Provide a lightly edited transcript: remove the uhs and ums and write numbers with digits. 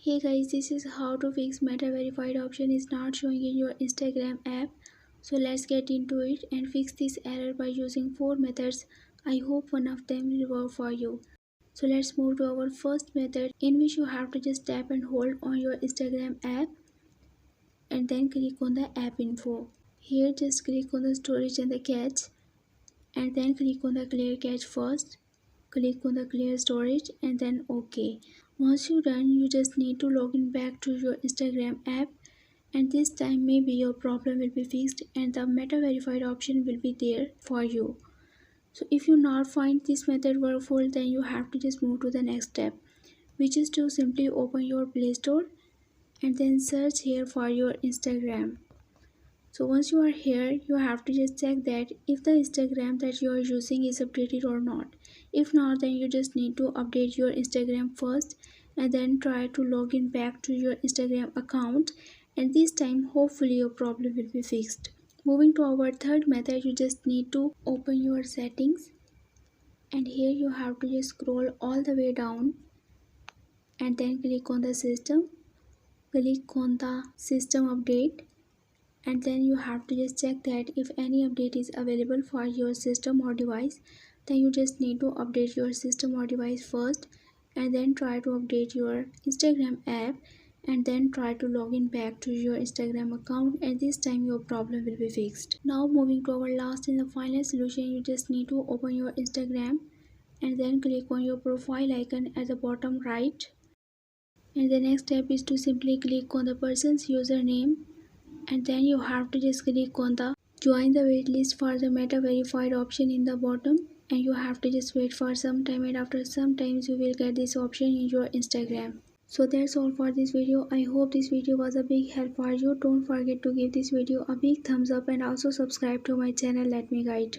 Hey guys, this is how to fix Meta verified option is not showing in your Instagram app. So let's get into it and fix this error by using 4 methods. I hope one of them will work for you. So let's move to our first method, in which you have to just tap and hold on your Instagram app and then click on the app info. Here just click on the storage and the cache and then click on the clear cache first. Click on the clear storage and then OK. Once you're done, you just need to log in back to your Instagram app, and this time maybe your problem will be fixed and the Meta verified option will be there for you. So if you not find this method workful, then you have to just move to the next step, which is to simply open your Play Store and then search here for your Instagram. So once you are here, you have to just check that if the Instagram that you are using is updated or not. If not, then you just need to update your Instagram first and then try to log in back to your Instagram account, and this time hopefully your problem will be fixed. Moving to our third method, you just need to open your settings, and here you have to just scroll all the way down and then click on the system. Click on the system update, and then you have to just check that if any update is available for your system or device. Then you just need to update your system or device first and then try to update your Instagram app and then try to log in back to your Instagram account, and this time your problem will be fixed. Now moving to our last and the final solution, you just need to open your Instagram and then click on your profile icon at the bottom right, and the next step is to simply click on the person's username, and then you have to just click on the join the waitlist for the Meta verified option in the bottom, and you have to just wait for some time, and after some times you will get this option in your Instagram. So that's all for this video. I hope this video was a big help for you. Don't forget to give this video a big thumbs up and also subscribe to my channel. Let me guide.